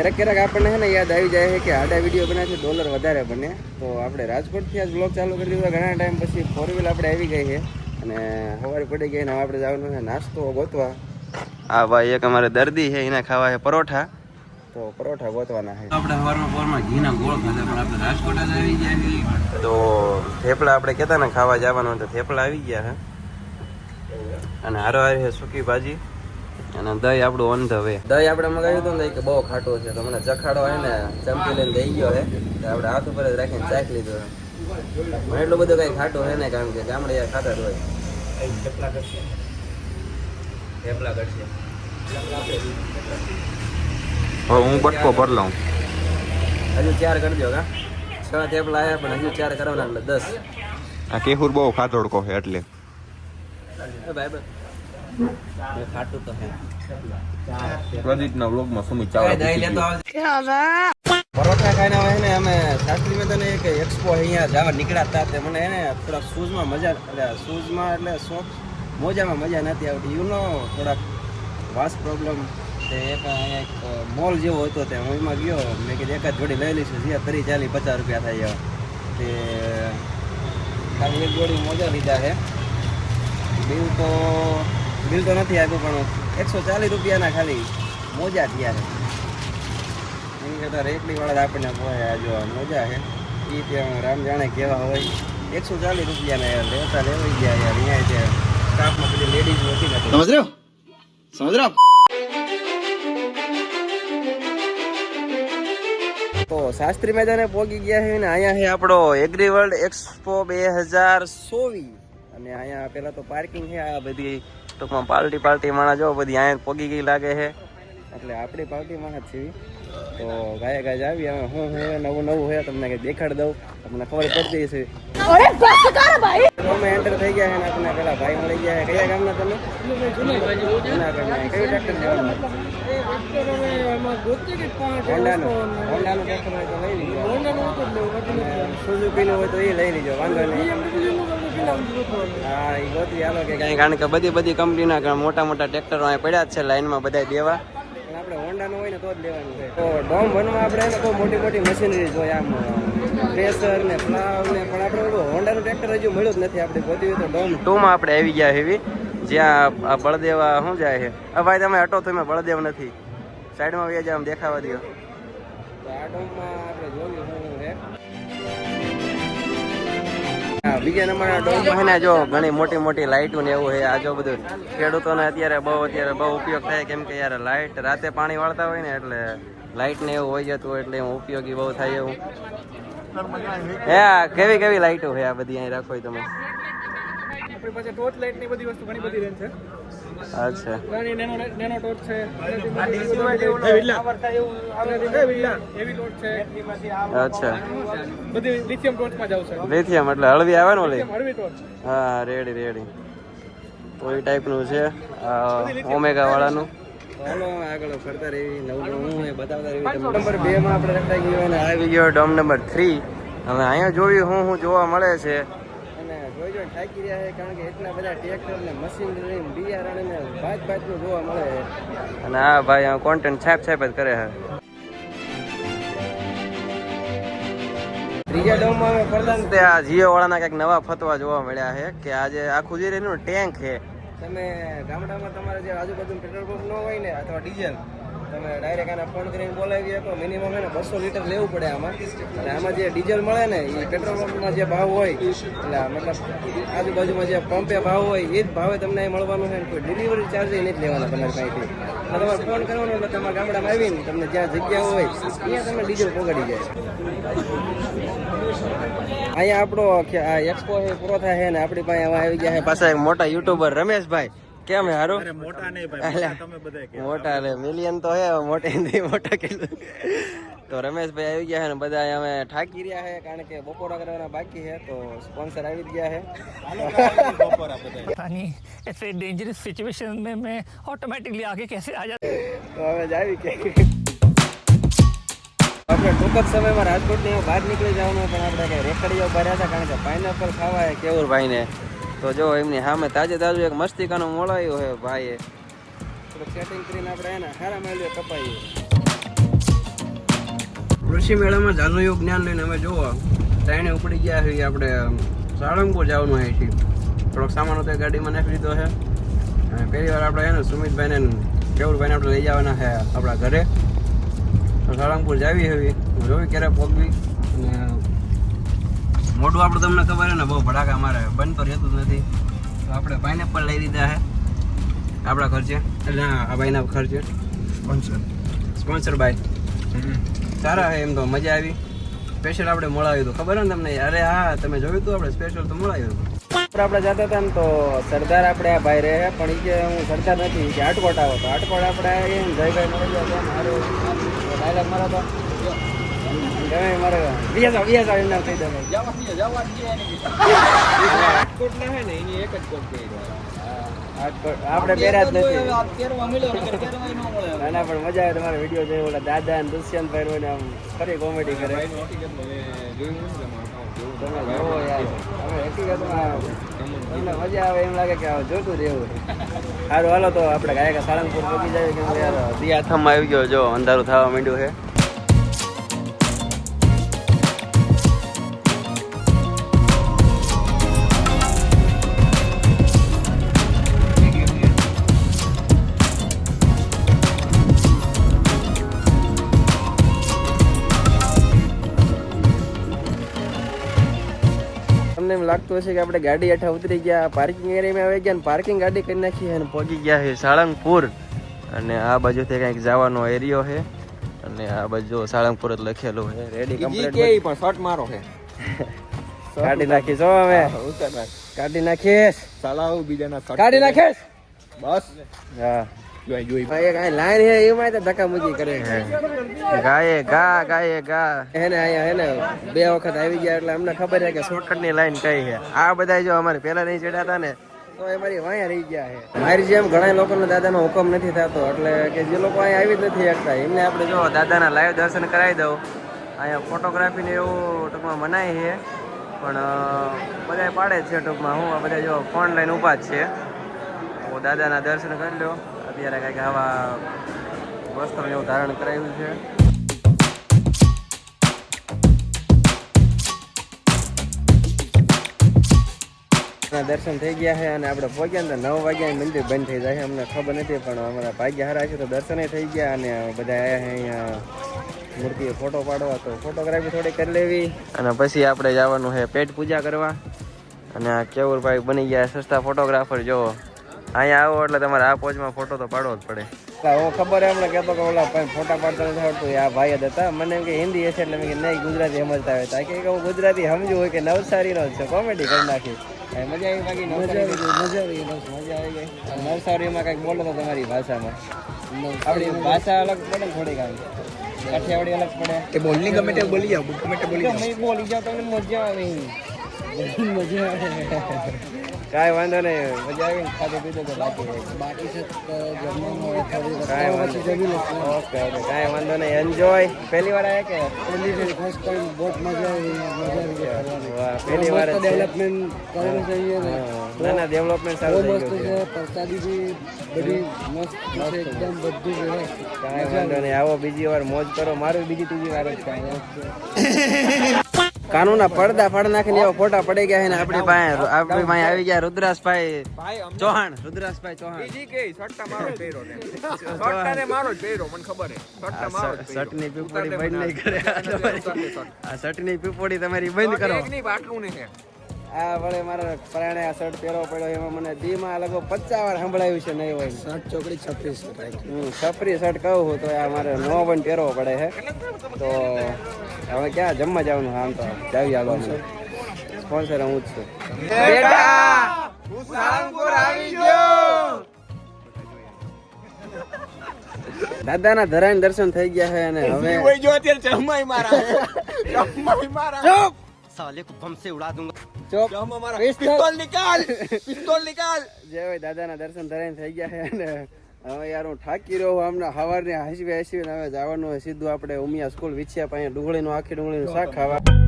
ક્યારેક આપણને છે ને યાદ આવી જાય છે કે આડા વિડીયો બનાવે છે ડોલર વધારે બને. તો આપણે રાજકોટથી આજ બ્લોગ ચાલુ કરી દીધો. ઘણા ટાઈમ પછી 4 વ્હીલ આપણે આવી ગઈ છે અને સવારે પડી ગઈ ને આપણે જવાનું છે નાસ્તો ગોતવા. હા ભાઈ એક અમારે દર્દી છે, એને ખાવા છે પરોઠા, તો પરોઠા ગોતવાના છે. આપણે સવારમાં ઘીના ગોળ ખાધા, પણ આપણે રાજકોટ જ આવી ગયા તો થેપલા આપણે કહેતા ને ખાવા જવાનું, તો થેપલા આવી ગયા છે અને હારો હારી છે સૂકી ભાજી અને દહીં આપણું ઓન ધ વે. દહીં આપણે મગાવ્યું હતું ને કે બહુ ખાટું છે, તો મને ચખાડો હોય ને ચમચી લઈને દઈ ગયો છે, તો આપણે હાથ ઉપર જ રાખીને ચાખી લીધો છે. મને એટલું બધું કંઈ ખાટું છે ને, કારણ કે ગામડે યાર ખાતા જ હોય. થેપલા કરશે હું બટકો ભર લઉં. હજુ 4 કરી દો કા 6 થેપલા આવ્યા, પણ હજુ 4 કરવાના એટલે 10. આ કેહુર બહુ ખાતોડકો છે એટલે ભાઈ ખાટું તો છે. પ્રદીપના વ્લોગમાં સુમી ચાવડા પરોઠા ખાઈને આવે ને અમે શાસ્ત્રી મેં તને એક એક્સપો અહીંયા જવા નીકળ્યા હતા, તે મને એને થોડાક શૂઝમાં મજા એટલે શૂઝમાં એટલે શોખ મોજામાં મજા નથી આવતી, થોડાક વાસ પ્રોબ્લેમ. તે એક અહીંયા એક મોલ જેવો હતો, ત્યાં હું એમાં ગયો, મેં કીધું એકાદ જોડી લઈ લઈશું, જ્યાં 30-40-50 રૂપિયા થાય એવા. તે ખાલી એક જોડી મોજા લીધા છે. બિલ તો નથી આપ્યું, પણ 140 રૂપિયાના ખાલી મોજા થયા છે. એની કરતાં રેટલી વાળા આપણને જો મોજા છે એ ત્યાં રામ જાણે કેવા હોય. 140 રૂપિયાના લેતા લેવાઈ ગયા યાર. અહીંયા જે સ્ટાફમાં બધી લેડીઝ નથી નથી. સમજ રહ્યો તો શાસ્ત્રી મેદાને પહોંચી ગયા છે ને અહીંયા છે આપણો એગ્રી વર્લ્ડ એક્સપો 2024 અને અહીંયા પેલા તો પાર્કિંગ છે. આ બધી ટૂંકમાં પાર્ટી માણા જો બધી અહીંયા પહોંચી ગઈ લાગે છે, એટલે આપણી પાર્ટી માણા જ છીએ. તો ગાય આવી હવે હું નવું હોય તમને કંઈક દેખાડ દઉં, તમને ખબર પડતી છે. અમે એન્ટર થઈ ગયા છે ને આપણને પેલા ભાઈ મળી ગયા છે. કયા ગામના તમે? જુનાગઢના. કયું ટ્રેક્ટર લેવાનું? હોન્ડાનું ટ્રેક્ટર હોય તો લઈ લીજો, સુઝુકીનું હોય તો એ લઈ લીજો, વાંધો નહીં. હા એ ગોતવી હાલો કે કાંઈ, કારણ કે બધી કંપનીના મોટા ટ્રેક્ટરો અહીંયા પડ્યા જ છે લાઈનમાં બધા દેવા. પણ આપણે હોન્ડાનું હોય ને તો જ લેવાનું છે. તો ડોમ બનવા આપણે બહુ મોટી મશીનરી જોઈએ, આમ પ્રેશર ને પ્લાવ ને, પણ આપણે હોન્ડાનું ટ્રેક્ટર હજુ મળ્યું જ નથી. આપણે ગોતવી તો ડોમ 2માં આપણે આવી ગયા એવી, જ્યાં આ બળદેવા શું જાય છે. આ ભાઈ તમે હટો તો એમાં બળદેવ નથી, સાઈડમાં વ્યા જાય, આમ દેખાવા દો. તો આ ડોમમાં આપણે જોયું શું છે. બીજા નંબરના ડોમમાં છે ને જો ઘણી મોટી લાઇટો ને એવું છે. આ જો બધું ખેડૂતોને અત્યારે બહુ ઉપયોગ થાય, કેમ કે યાર લાઇટ રાતે પાણી વાળતા હોય ને એટલે લાઇટ ને એવું હોય જતું હોય, એટલે એમાં ઉપયોગી બહુ થાય એવું. હા કેવી લાઇટો છે આ બધી અહીં રાખો તમે? આપણી પાસે ટોર્ચ લાઇટ ની બધી વસ્તુ ઘણી બધી રેન્જ છે. અચ્છા નેનો ટોર્ચ છે, હેવી ટોર્ચ છે. અચ્છા બધી લિથિયમ ટોર્ચ માં જાવ છે. લિથિયમ એટલે હળવી આવે ને ઓલી? હળવી ટોર્ચ. હા રેડી તો એ ટાઈપનું છે ઓમેગા વાળાનું. ચાલો આગળ ફરતા રહી, નવું એ બતાવતા રહી. નંબર 2 માં આપણે રખાઈ ગયો અને આવી ગયો ડોમ નંબર 3. હવે અહીંયા જોયું હું જોવા મળે છે અને જોઈ થાકી રહ્યા છે, કારણ કે એટલા બધા ટ્રેક્ટર ને મશીનરી બિયારણ ને ભાતનું જોવા મળે છે. અને આ ભાઈ કોન્ટેન્ટ છાપ જ કરે છે. ત્રીજા ડોમમાં અમે પ્રધાન તે આ જીઓ વાળાના કંઈક નવા ફતવા જોવા મળ્યા છે કે આજે આખું જે એનું ટેન્ક છે. તમે ગામડામાં તમારે જે આજુબાજુ પેટ્રોલ પંપ ન હોય ને અથવા ડીઝલ, તમે ડાયરેક્ટ આને ફોન કરીને બોલાવી શકો. મિનિમમ છે ને 200 લીટર લેવું પડે આમાં. અને આમાં જે ડીઝલ મળે ને એ પેટ્રોલ પંપમાં જે ભાવ હોય, એટલે મતલબ આજુબાજુમાં જે પંપે ભાવ હોય એ જ ભાવે તમને અહીં મળવાનું છે. કોઈ ડિલિવરી ચાર્જ નથી લેવાના તમારી પાસેથી. એટલે તમારે ફોન કરવાનો એટલે તમારા ગામડામાં આવીને તમને જ્યાં જગ્યા હોય ત્યાં તમને ડીઝલ પકડી જાય. અહીંયા આપણો એક્સપો પૂરો થાય છે ને આપણી પાસે આવી ગયા છે પાછા એક મોટા યુટ્યુબર રમેશભાઈ. કેમ હે હારું? મોટા નહીં ભાઈ, તમે બધા મોટા એટલે મિલિયન તો હે, મોટા કેટલું. તો રમેશભાઈ આવી ગયા છે ને બધા અમે થાકી રહ્યા છે, કારણ કે બપોરા કરવાના બાકી છે. તો સ્પોન્સર આવી જ ગયા છે. ऐसे डेंजरस सिचुएशन में मैं ऑटोमेटिकली आगे कैसे आ जाता. તો હવે જ આવી કે આપણે ટૂંક જ સમયમાં રાજકોટની બહાર નીકળી જવાનું, પણ આપણે કંઈ રેકડીઓ ભર્યા હતા, કારણ કે પાઇનેપલ ખાવા હે કેવુરભાઈને. તો જો એમની સામે તાજું એક મસ્તિકાનું મોળાયું છે ભાઈએ. થોડુંક સેટિંગ કરીને આપણે એને હારા માલ્યો કપાઈએ. કૃષિ મેળામાં જાજુ એવું જ્ઞાન લઈને અમે જોવો ત્રણે ઉપડી ગયા છીએ આપણે સાળંગપુર જવાનું હોય છે. થોડોક સામાન હતો એ ગાડીમાં નાખી લીધો છે. અને પહેલી વાર આપણે એને સુમિતભાઈને કેવુરભાઈને આપણે લઈ જવાના છે આપણા ઘરે. તો સાળંગપુર જાવી હવે જોવી ક્યારે પહોંચવી. અને મોઢું આપણું તમને ખબર છે ને બહુ ભડાકા મારે બંધ તો રહેતું જ નથી. તો આપણે પાઇનેપલ લઈ દીધા છે આપણા ખર્ચે, એટલે આ ભાઈના ખર્ચે. Sponsor by. સારા છે એમ તો, મજા આવી. સ્પેશિયલ આપણે મળાવ્યું હતું, ખબર ને તમને? અરે હા, તમે જોયું હતું આપણે સ્પેશિયલ તો મળાવ્યું હતું. આપણે જતા હતા ને તો સરદાર આપણે આ ભાઈ રહે, પણ એ કે હું સરદાર નથી, કે આટકોટ આવો. તો આટકોટ આપણે જયભાઈ મળી ગયા મારું ડાયલોગ મારો તો ગમે મારે વિયાસ એમ નામ કહી દે આપણે પહેર્યા જ નથી. ના પણ મજા આવે તમારો વિડીયો જોયો. ઓલા દાદા અને દુષ્યંતભાઈ રોઈને આમ ફરી કોમેડી કરે. તમે જોવો યાર, અમે હકીકતમાં તમને મજા આવે એમ લાગે કે જોતું રહેવું. સારું હાલો તો આપણે ગાયકા સાળંગપુર પહોંચી જાય. કેમ કે યાર દિયાથામાં આવી ગયો, જો અંધારું થવા માંડ્યું છે. એમ લાગતું હશે કે આપણે ગાડી હેઠા ઉતરી ગયા, પાર્કિંગ એરિયામાં આવી ગયા, પાર્કિંગ ગાડી કરી નાખી અને પહોંચી ગયા છે સાળંગપુર. અને આ બાજુથી કંઈક જવાનો એરિયો છે. અને આ બાજુ સાળંગપુર જ લખેલું છે. રેડી કમ્પ્લીટ પણ શોટ મારો છે. કાઢી નાખીશ હો હવે, કાઢી નાખીશ. ચલાવ બીજાના શોટ કાઢી નાખીશ બસ. હા લાઈન હે એમાં ધક્કા મૂકી કરે ગાયે ગા હેને અહીંયા હેને 2 વખત આવી ગયા એટલે અમને ખબર છે કે શોર્ટકટ ની લાઈન કઈ છે. આ બધા જો અમારે પેલા નહીં ચડ્યા હતા ને તો એ મારી વાયા રહી ગયા છે. મારી જેમ ઘણા લોકોનો દાદાનો હુકમ નથી થતો, એટલે કે જે લોકો અહીંયા આવી જ નથી શકતા એમને આપણે જો દાદાના લાઈવ દર્શન કરાવી દઉં. અહીંયા ફોટોગ્રાફી ને એવું ટૂંકમાં મનાય છે, પણ બધા પાડે જ છે ટૂંકમાં. હું આ બધા જો ફોન લઈને ઊભા જ છે. તો દાદાના દર્શન કરી લો. અત્યારે કંઈક આવા વસ્ત્ર એવું ધારણ કરાવ્યું છે. દર્શન થઈ ગયા છે અને આપણે પહોંચ્યા ને 9 વાગ્યા મંદિર બંધ થઈ જાય છે. અમને ખબર નથી, પણ અમારા ભાગ્ય હારા છે તો દર્શન થઈ ગયા. અને બધા આવ્યા છે અહીંયા મૂર્તિએ ફોટો પાડવા, તો ફોટોગ્રાફી થોડી કરી લેવી અને પછી આપણે જવાનું છે પેટ પૂજા કરવા. અને આ કેવુરભાઈ બની ગયા સસ્તા ફોટોગ્રાફર. જો અહીંયા આવો એટલે તમારે આ પોજમાં ફોટો તો પાડવો જ પડે. હું ખબર એમને કહેતો કે ઓલા ફોટા પાડતા નથી આવડતું, આ ભાઈ જ હતા. મને એમ કે હિન્દી હશે એટલે મેં કે નહીં ગુજરાતી સમજતા હોય. કે હું ગુજરાતી સમજવું હોય કે નવસારીનો જ છે, કોમેડી કરી નાખી. મજા આવી. બાકી મજા આવી ગઈ. નવસારીમાં કંઈક બોલો તો તમારી ભાષામાં. આપણી ભાષા અલગ પડે ને થોડીક આવી, કાઠિયાવાડી અલગ પડે. કે બોલની ગમે તે બોલી જાવ, ગમે તે બોલી જાવ, તમને મજા આવે. કાંઈ વાંધો નહીં, મજા આવી ને ખાધું પીધું તો બાકી છે ઓકે કાંઈ વાંધો નહીં. એન્જોય. પહેલી વાર આવ્યા કે ફર્સ્ટ ટાઈમ? બહુ મજા આવી. પહેલી વાર ડેવલપમેન્ટ કરવું જોઈએ. ના ડેવલપમેન્ટ સારું મસ્ત છે. પ્રસાદી બી બધી મસ્ત છે એકદમ, બધું વ્યવસ્થિત. કાંઈ વાંધો નહીં, આવો બીજી વાર મોજ કરો. મારું બીજી ત્રીજી વાર જ કાંઈ કાનૂના પડદા પાડી નાખીને એવા ફોટા પડી ગયા છે ને આપણી પાસે આવી ગયા રુદ્રાસભાઈ ચૌહાણ. રુદ્રાસભાઈ ચૌહાણ શર્ટની પીપોડી બંધ નહીં કરે. આ શર્ટની પીપોડી તમારી બંધ કરો. આ વળે મારા પરાણે આ શર્ટ પહેરવો પડ્યો. એમાં મને દીમાં લગભગ 50 વાર સંભળાયું છે. નહીં હોય શર્ટ ચોકડી છપરી શર્ટ કહું છું તો આ મારે નવો પણ પહેરવો પડે છે. તો હવે ક્યાં જમવા જવાનું? આમ તો જાવી આગળ સ્પોન્સર હું જ છું. દાદાના ધરાઈને દર્શન થઈ ગયા છે અને હવે साले को बम से उड़ा दूंगा. चुप. पिस्तौल निकाल. जय भाई દાદાના દર્શન ધરાઈને થઈ ગયા છે અને હવે યાર હું થાકી રહ્યો છું. હમણાં સવારની હાસવી હવે જવાનું હોય સીધું આપણે ઉમિયા સ્કૂલ વિછ્યા પાસે ડુંગળીનું આખી ડુંગળીનું શાક ખાવા.